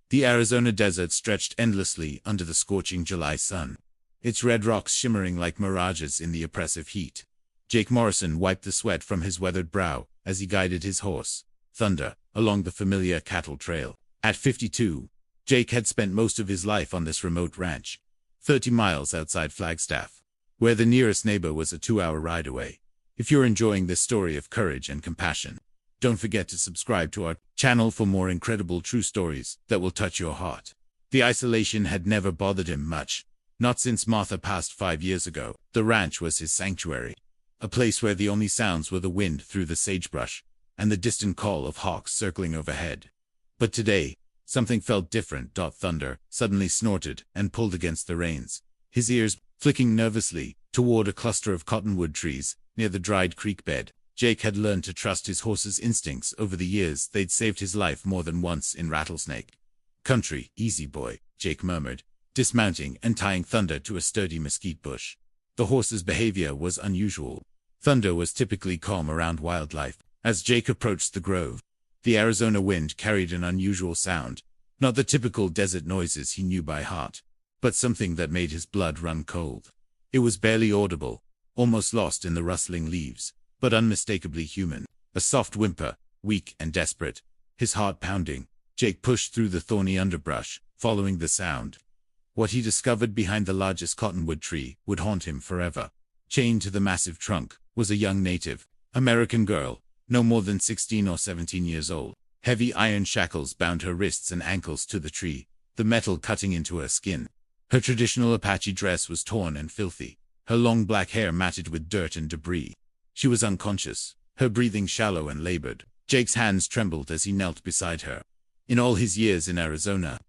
The Arizona desert stretched endlessly under the scorching July sun, its red rocks shimmering like mirages in the oppressive heat. Jake Morrison wiped the sweat from his weathered brow as he guided his horse, Thunder, along the familiar cattle trail. At 52, Jake had spent most of his life on this remote ranch, 30 miles outside Flagstaff, where the nearest neighbor was a 2-hour ride away. If you're enjoying this story of courage and compassion, don't forget to subscribe to our channel for more incredible true stories that will touch your heart. The isolation had never bothered him much, not since Martha passed 5 years ago. The ranch was his sanctuary, a place where the only sounds were the wind through the sagebrush and the distant call of hawks circling overhead. But today, something felt different. Thunder suddenly snorted and pulled against the reins, his ears flicking nervously toward a cluster of cottonwood trees near the dried creek bed. Jake had learned to trust his horse's instincts over the years. They'd saved his life more than once in rattlesnake country. Easy boy, Jake murmured, dismounting and tying Thunder to a sturdy mesquite bush. The horse's behavior was unusual. Thunder was typically calm around wildlife. As Jake approached the grove, the Arizona wind carried an unusual sound, not the typical desert noises he knew by heart, but something that made his blood run cold. It was barely audible, almost lost in the rustling leaves, but unmistakably human. A soft whimper, weak and desperate, his heart pounding. Jake pushed through the thorny underbrush, following the sound. What he discovered behind the largest cottonwood tree would haunt him forever. Chained to the massive trunk was a young Native American girl, no more than 16 or 17 years old. Heavy iron shackles bound her wrists and ankles to the tree, the metal cutting into her skin. Her traditional Apache dress was torn and filthy, her long black hair matted with dirt and debris. She was unconscious, her breathing shallow and labored. Jake's hands trembled as he knelt beside her. In all his years in Arizona,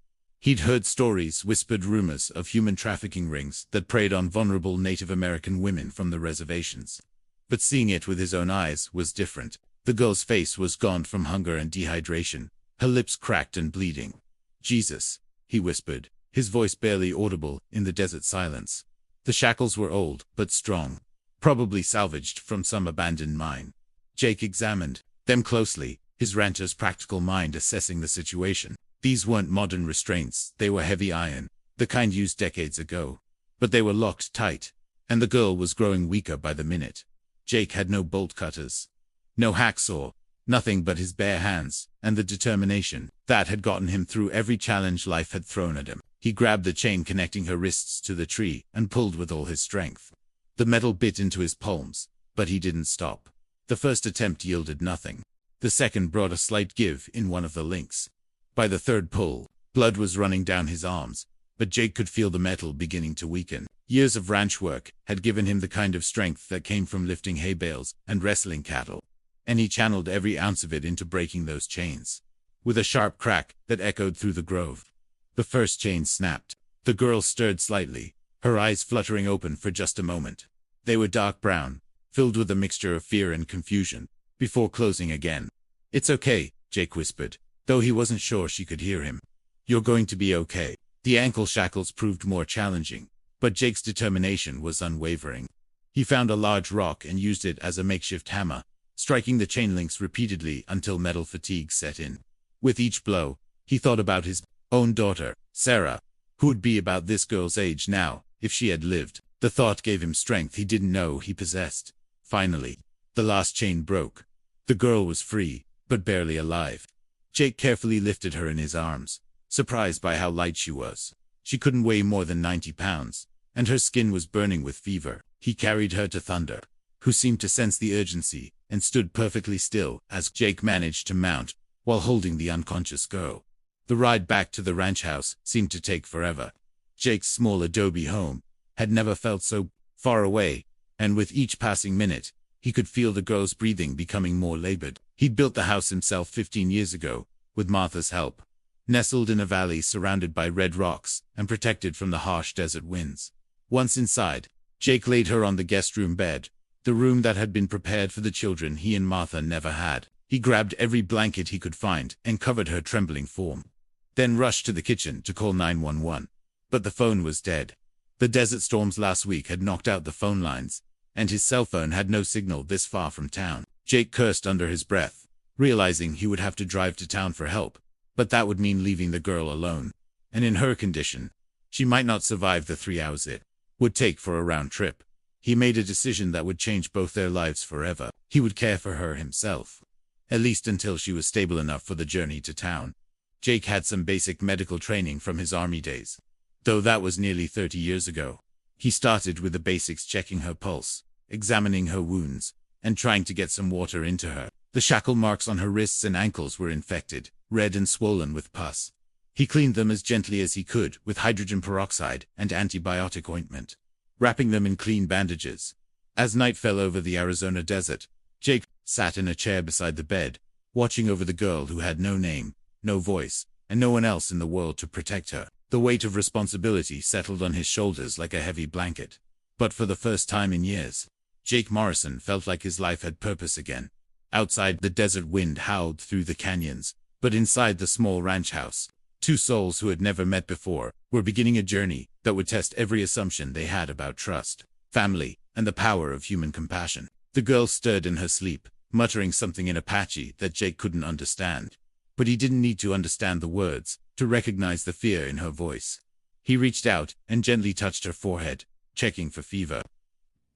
he'd heard stories, whispered rumors of human trafficking rings that preyed on vulnerable Native American women from the reservations. But seeing it with his own eyes was different. The girl's face was gaunt from hunger and dehydration, her lips cracked and bleeding. "Jesus," he whispered, his voice barely audible in the desert silence. The shackles were old, but strong, probably salvaged from some abandoned mine. Jake examined them closely, his rancher's practical mind assessing the situation. These weren't modern restraints, they were heavy iron, the kind used decades ago. But they were locked tight, and the girl was growing weaker by the minute. Jake had no bolt cutters, no hacksaw, nothing but his bare hands, and the determination that had gotten him through every challenge life had thrown at him. He grabbed the chain connecting her wrists to the tree and pulled with all his strength. The metal bit into his palms, but he didn't stop. The first attempt yielded nothing. The second brought a slight give in one of the links. By the third pull, blood was running down his arms, but Jake could feel the metal beginning to weaken. Years of ranch work had given him the kind of strength that came from lifting hay bales and wrestling cattle, and he channeled every ounce of it into breaking those chains. With a sharp crack that echoed through the grove, the first chain snapped. The girl stirred slightly, her eyes fluttering open for just a moment. They were dark brown, filled with a mixture of fear and confusion, before closing again. "It's okay," Jake whispered, though he wasn't sure she could hear him. "You're going to be okay." The ankle shackles proved more challenging, but Jake's determination was unwavering. He found a large rock and used it as a makeshift hammer, striking the chain links repeatedly until metal fatigue set in. With each blow, he thought about his own daughter, Sarah, who would be about this girl's age now, if she had lived. The thought gave him strength he didn't know he possessed. Finally, the last chain broke. The girl was free, but barely alive. Jake carefully lifted her in his arms, surprised by how light she was. She couldn't weigh more than 90 pounds, and her skin was burning with fever. He carried her to Thunder, who seemed to sense the urgency and stood perfectly still as Jake managed to mount while holding the unconscious girl. The ride back to the ranch house seemed to take forever. Jake's small adobe home had never felt so far away, and with each passing minute, he could feel the girl's breathing becoming more labored. He'd built the house himself 15 years ago, with Martha's help, nestled in a valley surrounded by red rocks and protected from the harsh desert winds. Once inside, Jake laid her on the guest room bed, the room that had been prepared for the children he and Martha never had. He grabbed every blanket he could find and covered her trembling form, then rushed to the kitchen to call 911. But the phone was dead. The desert storms last week had knocked out the phone lines, and his cell phone had no signal this far from town. Jake cursed under his breath, realizing he would have to drive to town for help, But that would mean leaving the girl alone. And in her condition, she might not survive the 3 hours it would take for a round trip. He made a decision that would change both their lives forever. He would care for her himself, at least until she was stable enough for the journey to town. Jake had some basic medical training from his army days, though that was nearly 30 years ago. He started with the basics, checking her pulse, examining her wounds, and trying to get some water into her. The shackle marks on her wrists and ankles were infected, red and swollen with pus. He cleaned them as gently as he could with hydrogen peroxide and antibiotic ointment, wrapping them in clean bandages. As night fell over the Arizona desert, Jake sat in a chair beside the bed, watching over the girl who had no name, no voice, and no one else in the world to protect her. The weight of responsibility settled on his shoulders like a heavy blanket. But for the first time in years, Jake Morrison felt like his life had purpose again. Outside, the desert wind howled through the canyons, but inside the small ranch house, two souls who had never met before were beginning a journey that would test every assumption they had about trust, family, and the power of human compassion. The girl stirred in her sleep, muttering something in Apache that Jake couldn't understand. But he didn't need to understand the words to recognize the fear in her voice. He reached out and gently touched her forehead, checking for fever.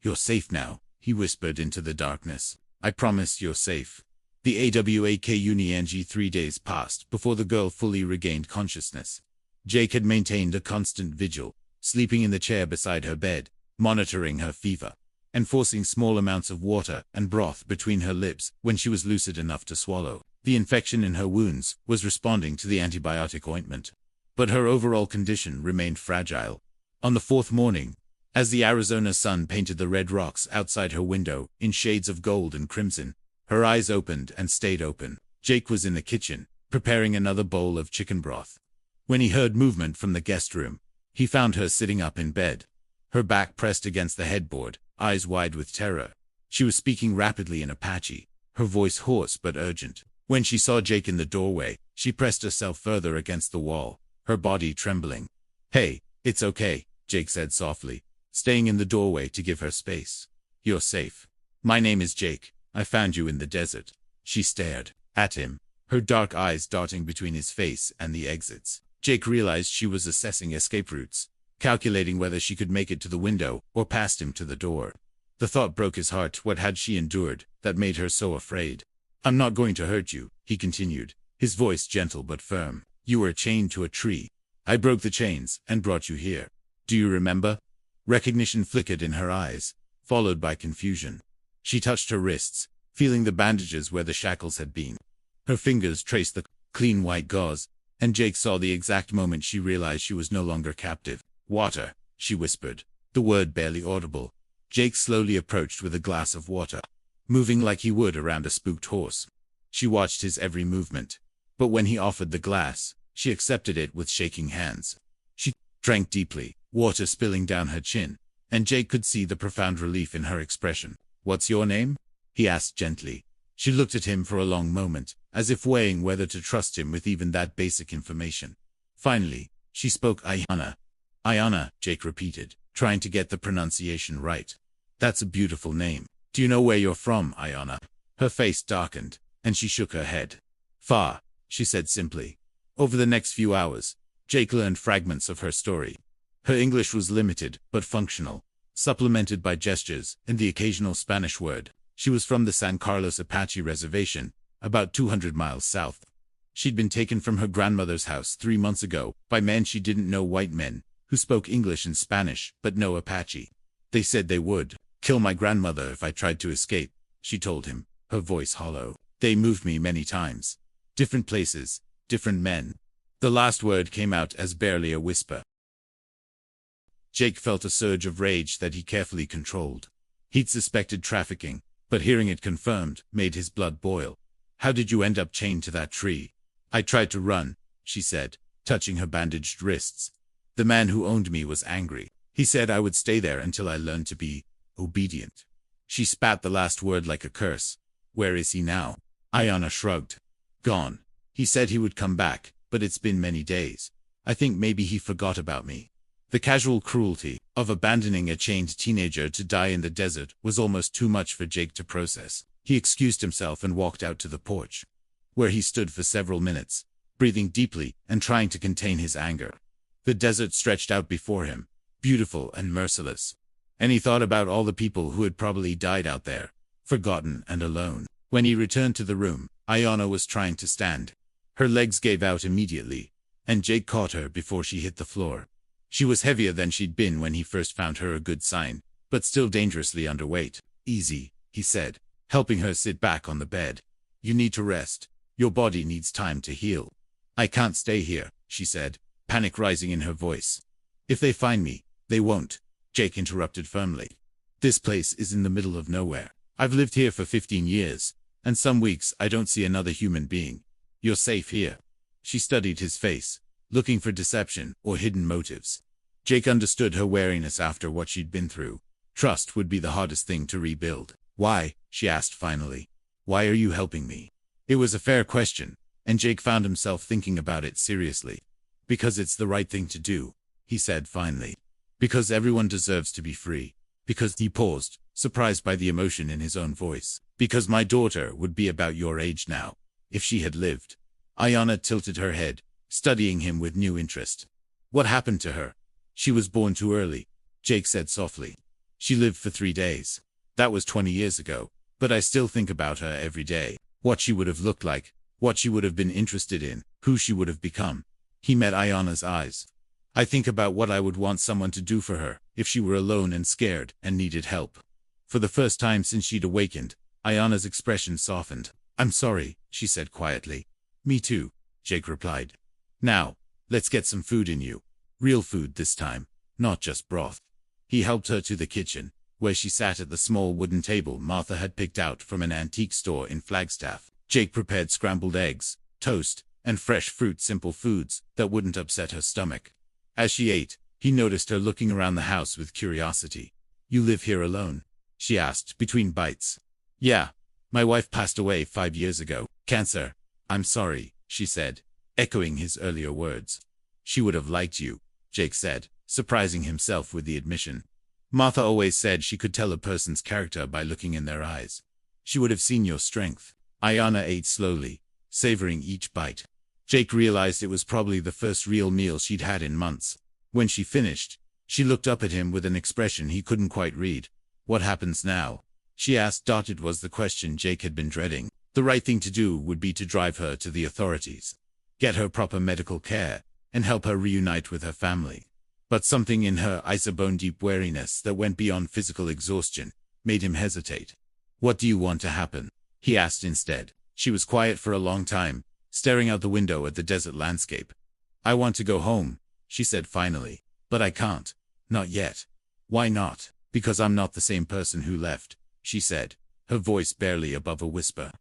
"You're safe now," he whispered into the darkness. "I promise you're safe." The AWAKUNING 3 days passed before the girl fully regained consciousness. Jake had maintained a constant vigil, sleeping in the chair beside her bed, monitoring her fever, and forcing small amounts of water and broth between her lips when she was lucid enough to swallow. The infection in her wounds was responding to the antibiotic ointment, but her overall condition remained fragile. On the 4th morning, as the Arizona sun painted the red rocks outside her window in shades of gold and crimson, her eyes opened and stayed open. Jake was in the kitchen, preparing another bowl of chicken broth. When he heard movement from the guest room, he found her sitting up in bed, her back pressed against the headboard, eyes wide with terror. She was speaking rapidly in Apache, her voice hoarse but urgent. When she saw Jake in the doorway, she pressed herself further against the wall, her body trembling. "Hey, it's okay," Jake said softly, staying in the doorway to give her space. "You're safe. My name is Jake. I found you in the desert." She stared at him, her dark eyes darting between his face and the exits. Jake realized she was assessing escape routes, calculating whether she could make it to the window or past him to the door. The thought broke his heart. What had she endured that made her so afraid? "I'm not going to hurt you," he continued, his voice gentle but firm. "You were chained to a tree. I broke the chains and brought you here. Do you remember?" Recognition flickered in her eyes, followed by confusion. She touched her wrists, feeling the bandages where the shackles had been. Her fingers traced the clean white gauze, and Jake saw the exact moment she realized she was no longer captive. "Water," she whispered, the word barely audible. Jake slowly approached with a glass of water, moving like he would around a spooked horse. She watched his every movement, but when he offered the glass, she accepted it with shaking hands. She drank deeply, water spilling down her chin, and Jake could see the profound relief in her expression. "What's your name?" he asked gently. She looked at him for a long moment, as if weighing whether to trust him with even that basic information. Finally, she spoke. "Ayana." "Ayana," Jake repeated, trying to get the pronunciation right. "That's a beautiful name. Do you know where you're from, Ayana?" Her face darkened, and she shook her head. "Far," she said simply. Over the next few hours, Jake learned fragments of her story. Her English was limited, but functional, supplemented by gestures and the occasional Spanish word. She was from the San Carlos Apache Reservation, about 200 miles south. She'd been taken from her grandmother's house 3 months ago by men she didn't know, white men, who spoke English and Spanish, but no Apache. "They said they would kill my grandmother if I tried to escape," she told him, her voice hollow. "They moved me many times. Different places, different men." The last word came out as barely a whisper. Jake felt a surge of rage that he carefully controlled. He'd suspected trafficking, but hearing it confirmed made his blood boil. "How did you end up chained to that tree?" "I tried to run," she said, touching her bandaged wrists. "The man who owned me was angry. He said I would stay there until I learned to be obedient." She spat the last word like a curse. "Where is he now?" Ayana shrugged. "Gone. He said he would come back, but it's been many days. I think maybe he forgot about me." The casual cruelty of abandoning a chained teenager to die in the desert was almost too much for Jake to process. He excused himself and walked out to the porch, where he stood for several minutes, breathing deeply and trying to contain his anger. The desert stretched out before him, beautiful and merciless. And he thought about all the people who had probably died out there, forgotten and alone. When he returned to the room, Ayanna was trying to stand. Her legs gave out immediately, and Jake caught her before she hit the floor. She was heavier than she'd been when he first found her, a good sign, but still dangerously underweight. Easy, he said, helping her sit back on the bed. You need to rest. Your body needs time to heal. I can't stay here, she said, panic rising in her voice. If they find me, they won't, Jake interrupted firmly. This place is in the middle of nowhere. I've lived here for 15 years, and some weeks I don't see another human being. You're safe here. She studied his face, looking for deception or hidden motives. Jake understood her wariness after what she'd been through. Trust would be the hardest thing to rebuild. Why? She asked finally. Why are you helping me? It was a fair question, and Jake found himself thinking about it seriously. Because it's the right thing to do, he said finally. Because everyone deserves to be free. Because he paused, surprised by the emotion in his own voice. Because my daughter would be about your age now, if she had lived. Ayanna tilted her head, studying him with new interest. What happened to her? She was born too early, Jake said softly. She lived for 3 days. That was 20 years ago, but I still think about her every day. What she would have looked like, what she would have been interested in, who she would have become. He met Ayanna's eyes. I think about what I would want someone to do for her, if she were alone and scared and needed help. For the first time since she'd awakened, Ayanna's expression softened. I'm sorry, she said quietly. Me too, Jake replied. Now, let's get some food in you. Real food this time, not just broth. He helped her to the kitchen, where she sat at the small wooden table Martha had picked out from an antique store in Flagstaff. Jake prepared scrambled eggs, toast, and fresh fruit, simple foods that wouldn't upset her stomach. As she ate, he noticed her looking around the house with curiosity. You live here alone? She asked between bites. Yeah. My wife passed away 5 years ago. Cancer. I'm sorry, she said, echoing his earlier words. She would have liked you, Jake said, surprising himself with the admission. Martha always said she could tell a person's character by looking in their eyes. She would have seen your strength. Ayanna ate slowly, savoring each bite. Jake realized it was probably the first real meal she'd had in months. When she finished, she looked up at him with an expression he couldn't quite read. What happens now? She asked. It was the question Jake had been dreading. The right thing to do would be to drive her to the authorities, get her proper medical care, and help her reunite with her family. But something in her eyes, a bone-deep wariness that went beyond physical exhaustion, made him hesitate. What do you want to happen? He asked instead. She was quiet for a long time, staring out the window at the desert landscape. I want to go home, she said finally. But I can't. Not yet. Why not? Because I'm not the same person who left, she said, her voice barely above a whisper.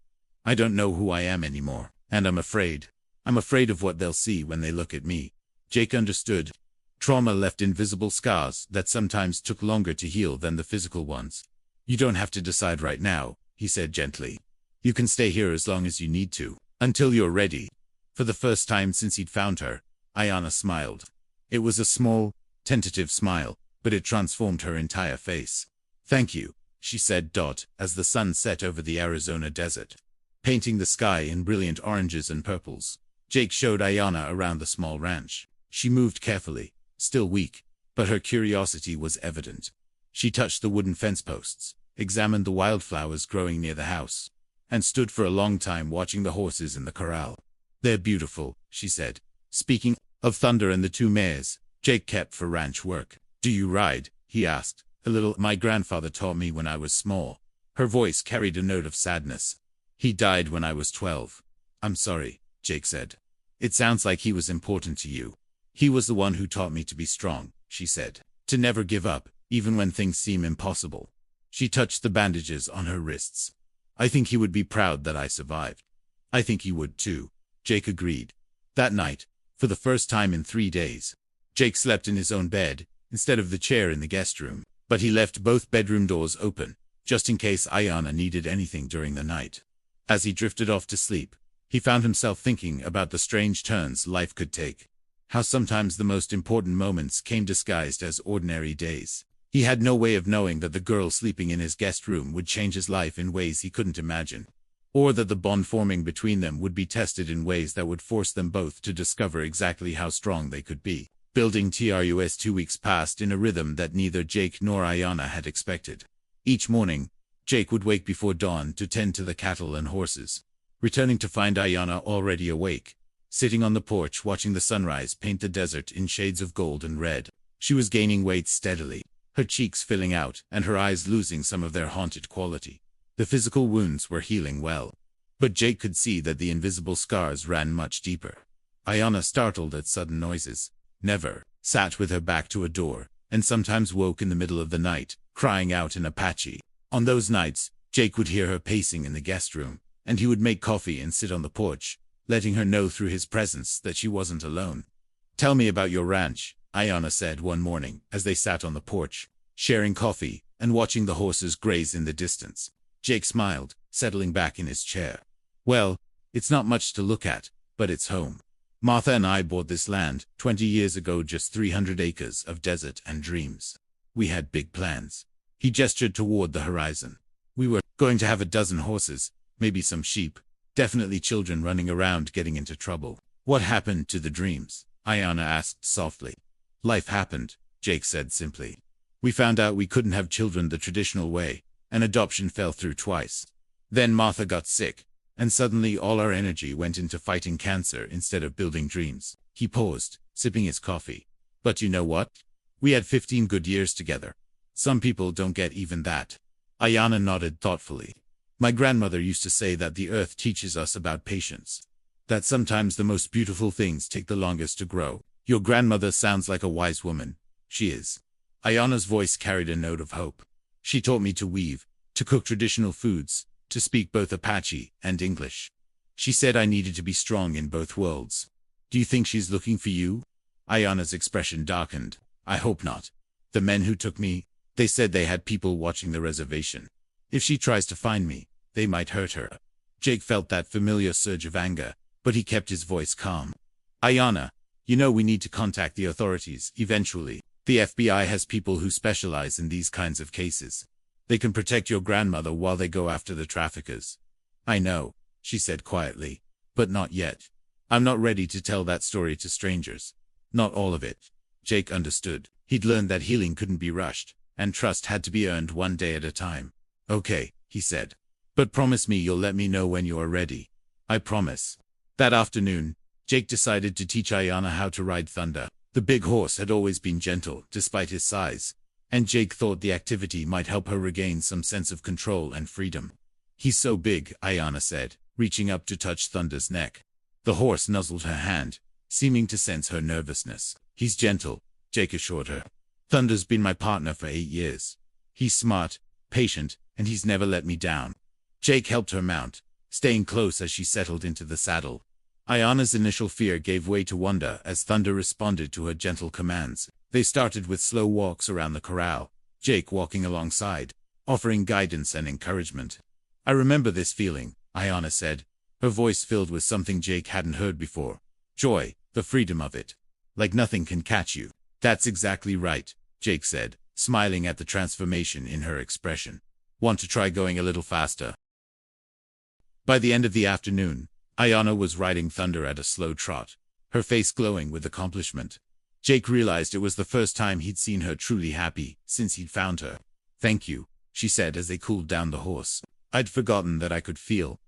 I don't know who I am anymore, and I'm afraid. I'm afraid of what they'll see when they look at me. Jake understood. Trauma left invisible scars that sometimes took longer to heal than the physical ones. You don't have to decide right now, he said gently. You can stay here as long as you need to, until you're ready. For the first time since he'd found her, Ayanna smiled. It was a small, tentative smile, but it transformed her entire face. Thank you, she said. As the sun set over the Arizona desert, painting the sky in brilliant oranges and purples, Jake showed Ayanna around the small ranch. She moved carefully, still weak, but her curiosity was evident. She touched the wooden fence posts, examined the wildflowers growing near the house, and stood for a long time watching the horses in the corral. They're beautiful, she said. Speaking of Thunder and the 2 mares, Jake kept for ranch work. Do you ride? He asked. A little. My grandfather taught me when I was small. Her voice carried a note of sadness. He died when I was 12. I'm sorry, Jake said. It sounds like he was important to you. He was the one who taught me to be strong, she said. To never give up, even when things seem impossible. She touched the bandages on her wrists. I think he would be proud that I survived. I think he would too, Jake agreed. That night, for the first time in 3 days, Jake slept in his own bed, instead of the chair in the guest room, but he left both bedroom doors open, just in case Ayanna needed anything during the night. As he drifted off to sleep, he found himself thinking about the strange turns life could take. How sometimes the most important moments came disguised as ordinary days. He had no way of knowing that the girl sleeping in his guest room would change his life in ways he couldn't imagine. or that the bond forming between them would be tested in ways that would force them both to discover exactly how strong they could be. Building TRUS 2 weeks passed in a rhythm that neither Jake nor Ayanna had expected. Each morning, Jake would wake before dawn to tend to the cattle and horses, returning to find Ayanna already awake, sitting on the porch watching the sunrise paint the desert in shades of gold and red. She was gaining weight steadily, her cheeks filling out and her eyes losing some of their haunted quality. The physical wounds were healing well, but Jake could see that the invisible scars ran much deeper. Ayanna, startled at sudden noises, never sat with her back to a door, and sometimes woke in the middle of the night, crying out in Apache. On those nights, Jake would hear her pacing in the guest room, and he would make coffee and sit on the porch, letting her know through his presence that she wasn't alone. "Tell me about your ranch," Ayanna said one morning as they sat on the porch, sharing coffee and watching the horses graze in the distance. Jake smiled, settling back in his chair. "Well, it's not much to look at, but it's home. Martha and I bought this land 20 years ago, just 300 acres of desert and dreams. We had big plans." He gestured toward the horizon. "We were going to have a dozen horses, maybe some sheep, definitely children running around getting into trouble." "What happened to the dreams?" Ayanna asked softly. "Life happened," Jake said simply. "We found out we couldn't have children the traditional way, and adoption fell through twice. Then Martha got sick, and suddenly all our energy went into fighting cancer instead of building dreams." He paused, sipping his coffee. "But you know what? We had 15 good years together. Some people don't get even that." Ayanna nodded thoughtfully. "My grandmother used to say that the earth teaches us about patience, that sometimes the most beautiful things take the longest to grow." "Your grandmother sounds like a wise woman." "She is." Ayanna's voice carried a note of hope. "She taught me to weave, to cook traditional foods, to speak both Apache and English. She said I needed to be strong in both worlds." "Do you think she's looking for you?" Ayanna's expression darkened. "I hope not. The men who took me, they said they had people watching the reservation. If she tries to find me, they might hurt her." Jake felt that familiar surge of anger, but he kept his voice calm. "Ayanna, you know we need to contact the authorities eventually. The FBI has people who specialize in these kinds of cases. They can protect your grandmother while they go after the traffickers." "I know," she said quietly, "but not yet. I'm not ready to tell that story to strangers. Not all of it." Jake understood. He'd learned that healing couldn't be rushed, and trust had to be earned one day at a time. "Okay," he said. "But promise me you'll let me know when you are ready." "I promise." That afternoon, Jake decided to teach Ayanna how to ride Thunder. The big horse had always been gentle, despite his size, and Jake thought the activity might help her regain some sense of control and freedom. "He's so big," Ayanna said, reaching up to touch Thunder's neck. The horse nuzzled her hand, seeming to sense her nervousness. "He's gentle," Jake assured her. "Thunder's been my partner for 8 years. He's smart, patient, and he's never let me down." Jake helped her mount, staying close as she settled into the saddle. Ayanna's initial fear gave way to wonder as Thunder responded to her gentle commands. They started with slow walks around the corral, Jake walking alongside, offering guidance and encouragement. "I remember this feeling," Ayanna said, her voice filled with something Jake hadn't heard before. "Joy, the freedom of it. Like nothing can catch you." "That's exactly right," Jake said, smiling at the transformation in her expression. "Want to try going a little faster?" By the end of the afternoon, Ayanna was riding Thunder at a slow trot, her face glowing with accomplishment. Jake realized it was the first time he'd seen her truly happy since he'd found her. "Thank you," she said as they cooled down the horse. "I'd forgotten that I could feel...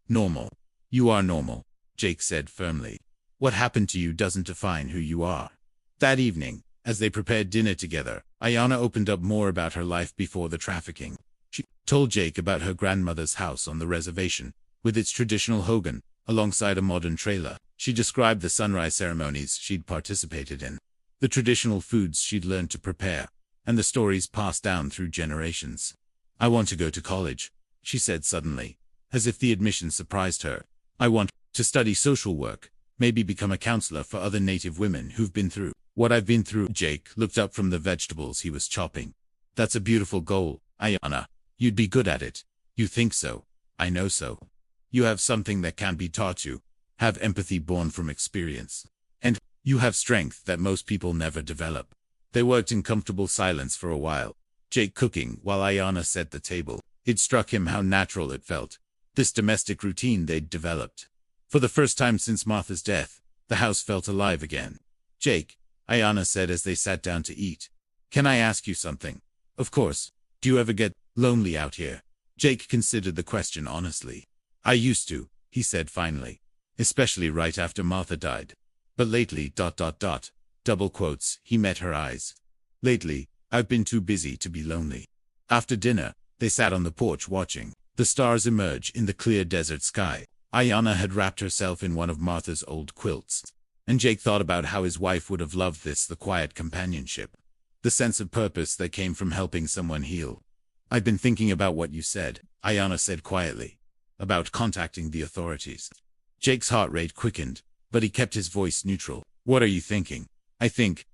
normal." "You are normal," Jake said firmly. "What happened to you doesn't define who you are." That evening, as they prepared dinner together, Ayanna opened up more about her life before the trafficking. She told Jake about her grandmother's house on the reservation, with its traditional hogan, alongside a modern trailer. She described the sunrise ceremonies she'd participated in, the traditional foods she'd learned to prepare, and the stories passed down through generations. "I want to go to college," she said suddenly, as if the admission surprised her. "I want to study social work, maybe become a counselor for other Native women who've been through what I've been through." Jake looked up from the vegetables he was chopping. "That's a beautiful goal, Ayanna. You'd be good at it." "You think so?" "I know so. You have something that can't be taught you, have empathy born from experience. And you have strength that most people never develop." They worked in comfortable silence for a while, Jake cooking while Ayanna set the table. It struck him how natural it felt, this domestic routine they'd developed. For the first time since Martha's death, the house felt alive again. "Jake," Ayanna said as they sat down to eat. "Can I ask you something?" "Of course. Do you ever get lonely out here?" Jake considered the question honestly. "I used to," he said finally. "Especially right after Martha died. But lately, ... double quotes, he met her eyes. "Lately, I've been too busy to be lonely." After dinner, they sat on the porch watching the stars emerge in the clear desert sky. Ayanna had wrapped herself in one of Martha's old quilts, and Jake thought about how his wife would have loved this, the quiet companionship, the sense of purpose that came from helping someone heal. "I've been thinking about what you said," Ayanna said quietly, "about contacting the authorities." Jake's heart rate quickened, but he kept his voice neutral. "What are you thinking?" I think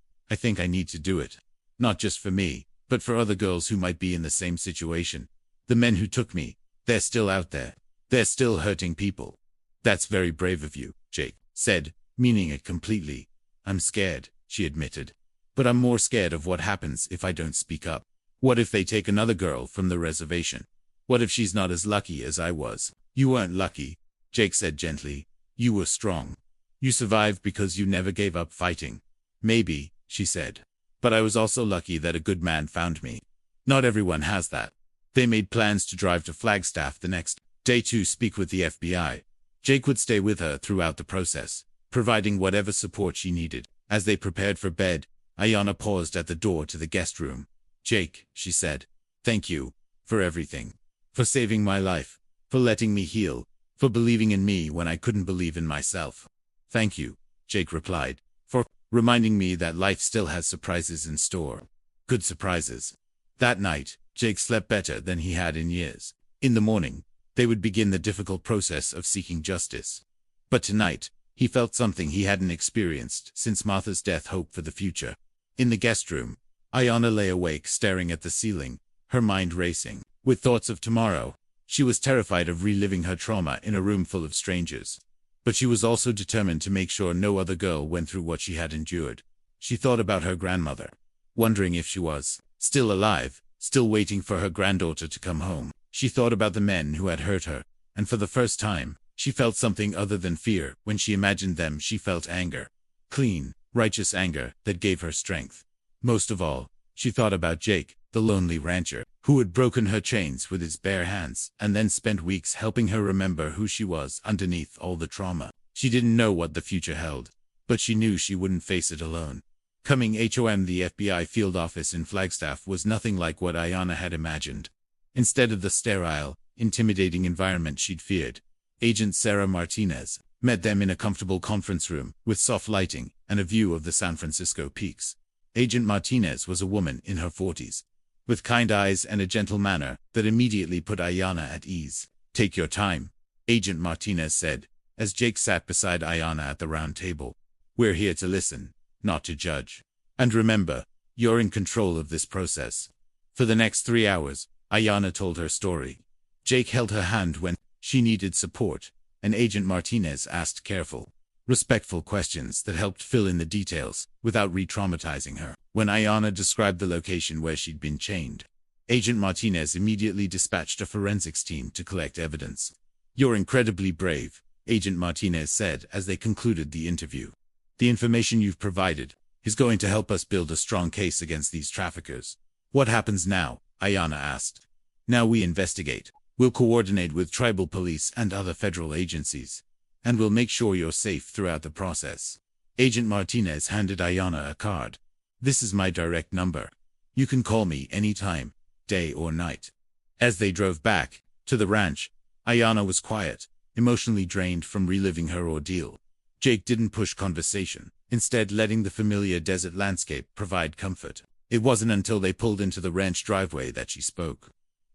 I need to do it. Not just for me, but for other girls who might be in the same situation. The men who took me, they're still out there. They're still hurting people." "That's very brave of you," Jake said, meaning it completely. "I'm scared," she admitted. "But I'm more scared of what happens if I don't speak up. What if they take another girl from the reservation? What if she's not as lucky as I was?" "You weren't lucky," Jake said gently. "You were strong. You survived because you never gave up fighting." "Maybe," she said. "But I was also lucky that a good man found me. Not everyone has that." They made plans to drive to Flagstaff the next day to speak with the FBI. Jake would stay with her throughout the process, providing whatever support she needed. As they prepared for bed, Ayanna paused at the door to the guest room. "Jake," she said, "thank you for everything. For saving my life, for letting me heal, for believing in me when I couldn't believe in myself." "Thank you," Jake replied, "for reminding me that life still has surprises in store. Good surprises." That night, Jake slept better than he had in years. In the morning, they would begin the difficult process of seeking justice. But tonight, he felt something he hadn't experienced since Martha's death: hope for the future. In the guest room, Ayanna lay awake staring at the ceiling, her mind racing with thoughts of tomorrow. She was terrified of reliving her trauma in a room full of strangers. But she was also determined to make sure no other girl went through what she had endured. She thought about her grandmother, wondering if she was still alive, still waiting for her granddaughter to come home. She thought about the men who had hurt her, and for the first time, she felt something other than fear. When she imagined them, she felt anger. Clean, righteous anger that gave her strength. Most of all, she thought about Jake, the lonely rancher, who had broken her chains with his bare hands and then spent weeks helping her remember who she was underneath all the trauma. She didn't know what the future held, but she knew she wouldn't face it alone. Coming home, the FBI field office in Flagstaff was nothing like what Ayanna had imagined. Instead of the sterile, intimidating environment she'd feared, Agent Sarah Martinez met them in a comfortable conference room with soft lighting and a view of the San Francisco peaks. Agent Martinez was a woman in her 40s, with kind eyes and a gentle manner that immediately put Ayanna at ease. "Take your time," Agent Martinez said, as Jake sat beside Ayanna at the round table. "We're here to listen, not to judge. And remember, you're in control of this process." For the next 3 hours, Ayanna told her story. Jake held her hand when she needed support, and Agent Martinez asked careful, respectful questions that helped fill in the details without re-traumatizing her. When Ayanna described the location where she'd been chained, Agent Martinez immediately dispatched a forensics team to collect evidence. "You're incredibly brave," Agent Martinez said as they concluded the interview. "The information you've provided is going to help us build a strong case against these traffickers." "What happens now?" Ayanna asked. "Now we investigate. We'll coordinate with tribal police and other federal agencies, and we'll make sure you're safe throughout the process." Agent Martinez handed Ayanna a card. "This is my direct number. You can call me anytime, day or night." As they drove back to the ranch, Ayanna was quiet, emotionally drained from reliving her ordeal. Jake didn't push conversation, instead letting the familiar desert landscape provide comfort. It wasn't until they pulled into the ranch driveway that she spoke.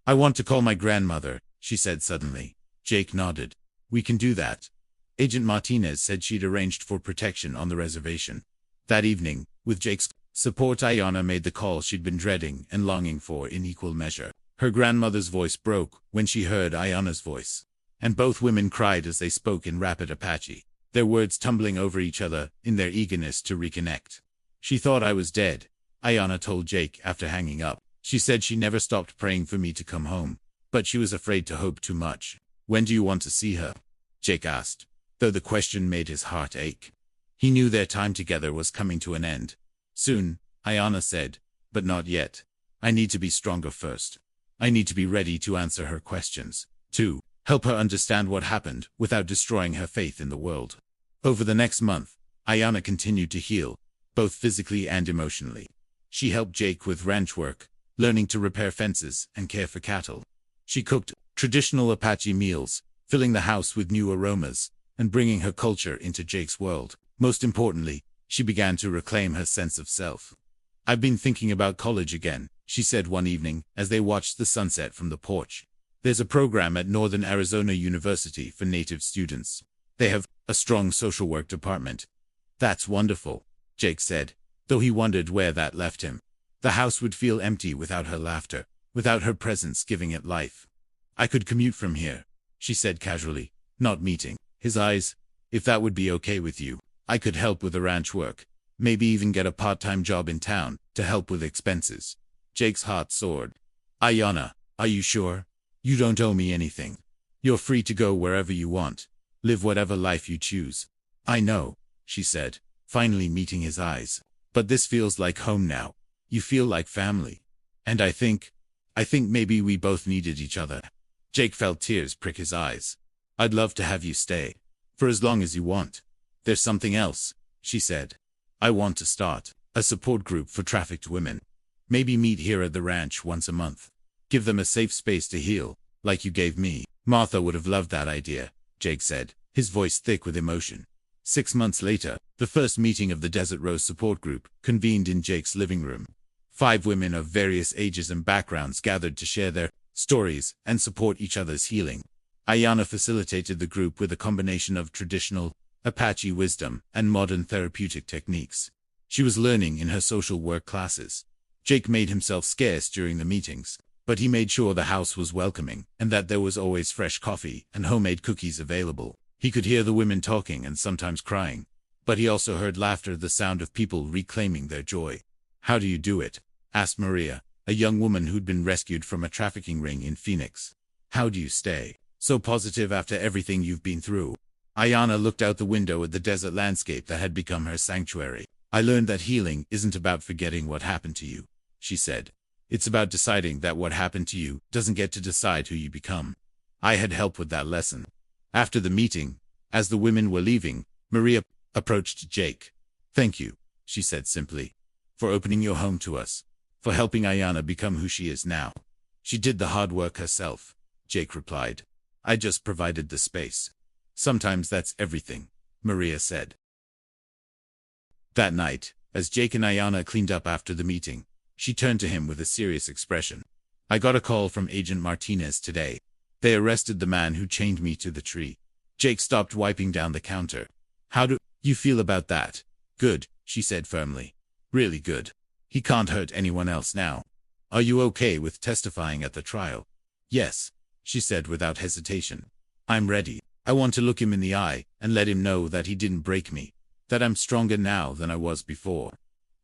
"I want to call my grandmother," she said suddenly. Jake nodded. "We can do that." Agent Martinez said she'd arranged for protection on the reservation. That evening, with Jake's support, Ayanna made the call she'd been dreading and longing for in equal measure. Her grandmother's voice broke when she heard Ayanna's voice, and both women cried as they spoke in rapid Apache, their words tumbling over each other in their eagerness to reconnect. "She thought I was dead," Ayanna told Jake after hanging up. "She said she never stopped praying for me to come home, but she was afraid to hope too much. When do you want to see her? Jake asked, though the question made his heart ache. He knew their time together was coming to an end. Soon, Ayana said, but not yet. I need to be stronger first. I need to be ready to answer her questions. 2. Help her understand what happened without destroying her faith in the world. Over the next month, Ayana continued to heal, both physically and emotionally. She helped Jake with ranch work, learning to repair fences and care for cattle. She cooked traditional Apache meals, filling the house with new aromas, and bringing her culture into Jake's world. Most importantly, she began to reclaim her sense of self. I've been thinking about college again, she said one evening as they watched the sunset from the porch. There's a program at Northern Arizona University for Native students. They have a strong social work department. That's wonderful, Jake said, though he wondered where that left him. The house would feel empty without her laughter, without her presence giving it life. I could commute from here, she said casually, not meeting his eyes. If that would be okay with you, I could help with the ranch work, maybe even get a part-time job in town to help with expenses. Jake's heart soared. Ayana, are you sure? You don't owe me anything. You're free to go wherever you want. Live whatever life you choose. I know, she said, finally meeting his eyes. But this feels like home now. You feel like family. And I think maybe we both needed each other. Jake felt tears prick his eyes. I'd love to have you stay. For as long as you want. There's something else, she said. I want to start a support group for trafficked women. Maybe meet here at the ranch once a month. Give them a safe space to heal, like you gave me. Martha would have loved that idea, Jake said, his voice thick with emotion. 6 months later, the first meeting of the Desert Rose support group convened in Jake's living room. 5 women of various ages and backgrounds gathered to share their stories and support each other's healing. Ayana facilitated the group with a combination of traditional Apache wisdom and modern therapeutic techniques. She was learning in her social work classes. Jake made himself scarce during the meetings, but he made sure the house was welcoming and that there was always fresh coffee and homemade cookies available. He could hear the women talking and sometimes crying, but he also heard laughter, the sound of people reclaiming their joy. How do you do it? Asked Maria, a young woman who'd been rescued from a trafficking ring in Phoenix. How do you stay so positive after everything you've been through? Ayana looked out the window at the desert landscape that had become her sanctuary. I learned that healing isn't about forgetting what happened to you, she said. It's about deciding that what happened to you doesn't get to decide who you become. I had help with that lesson. After the meeting, as the women were leaving, Maria approached Jake. Thank you, she said simply, for opening your home to us, for helping Ayana become who she is now. She did the hard work herself, Jake replied. I just provided the space. Sometimes that's everything, Maria said. That night, as Jake and Ayana cleaned up after the meeting, she turned to him with a serious expression. I got a call from Agent Martinez today. They arrested the man who chained me to the tree. Jake stopped wiping down the counter. How do you feel about that? Good, she said firmly. Really good. He can't hurt anyone else now. Are you okay with testifying at the trial? Yes, she said without hesitation. I'm ready. I want to look him in the eye and let him know that he didn't break me, that I'm stronger now than I was before.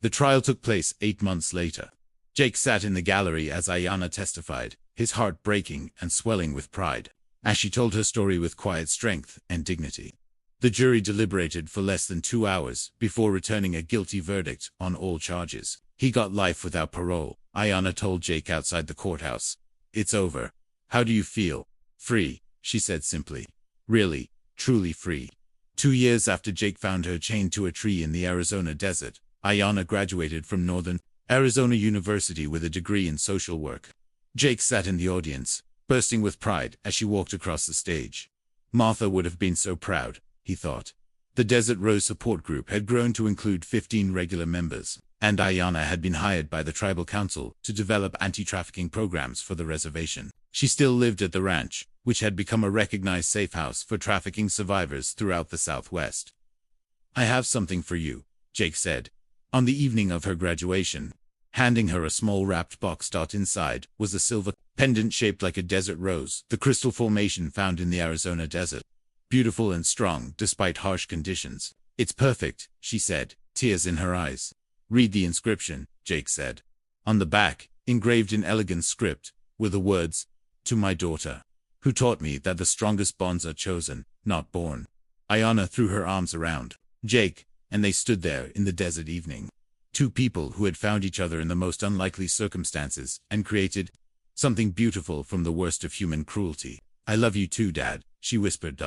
The trial took place 8 months later. Jake sat in the gallery as Ayana testified, his heart breaking and swelling with pride, as she told her story with quiet strength and dignity. The jury deliberated for less than 2 hours before returning a guilty verdict on all charges. He got life without parole, Ayana told Jake outside the courthouse. It's over. How do you feel? Free, she said simply. Really, truly free. 2 years after Jake found her chained to a tree in the Arizona desert, Ayana graduated from Northern Arizona University with a degree in social work. Jake sat in the audience, bursting with pride as she walked across the stage. Martha would have been so proud, he thought. The Desert Rose support group had grown to include 15 regular members, and Ayana had been hired by the tribal council to develop anti-trafficking programs for the reservation. She still lived at the ranch, which had become a recognized safe house for trafficking survivors throughout the Southwest. I have something for you, Jake said, on the evening of her graduation, handing her a small wrapped box. Inside was a silver pendant shaped like a desert rose, the crystal formation found in the Arizona desert. Beautiful and strong despite harsh conditions. It's perfect, she said, tears in her eyes. Read the inscription, Jake said. On the back, engraved in elegant script, were the words, to my daughter, who taught me that the strongest bonds are chosen, not born. Ayana threw her arms around Jake, and they stood there in the desert evening. Two people who had found each other in the most unlikely circumstances and created something beautiful from the worst of human cruelty. "I love you too, Dad," she whispered.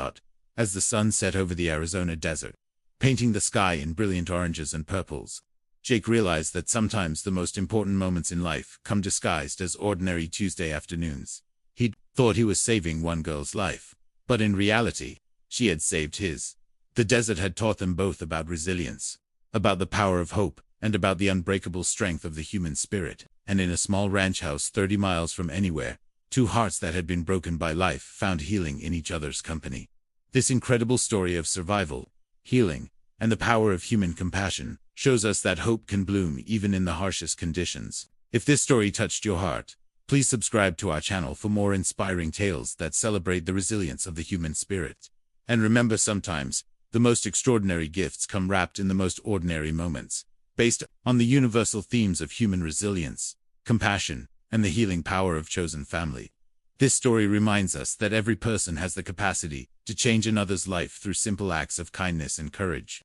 As the sun set over the Arizona desert, painting the sky in brilliant oranges and purples, Jake realized that sometimes the most important moments in life come disguised as ordinary Tuesday afternoons. He'd thought he was saving one girl's life, but in reality, she had saved his. The desert had taught them both about resilience, about the power of hope, and about the unbreakable strength of the human spirit. And in a small ranch house 30 miles from anywhere, two hearts that had been broken by life found healing in each other's company. This incredible story of survival, healing, and the power of human compassion shows us that hope can bloom even in the harshest conditions. If this story touched your heart, please subscribe to our channel for more inspiring tales that celebrate the resilience of the human spirit. And remember, sometimes, the most extraordinary gifts come wrapped in the most ordinary moments, based on the universal themes of human resilience, compassion, and the healing power of chosen family. This story reminds us that every person has the capacity to change another's life through simple acts of kindness and courage.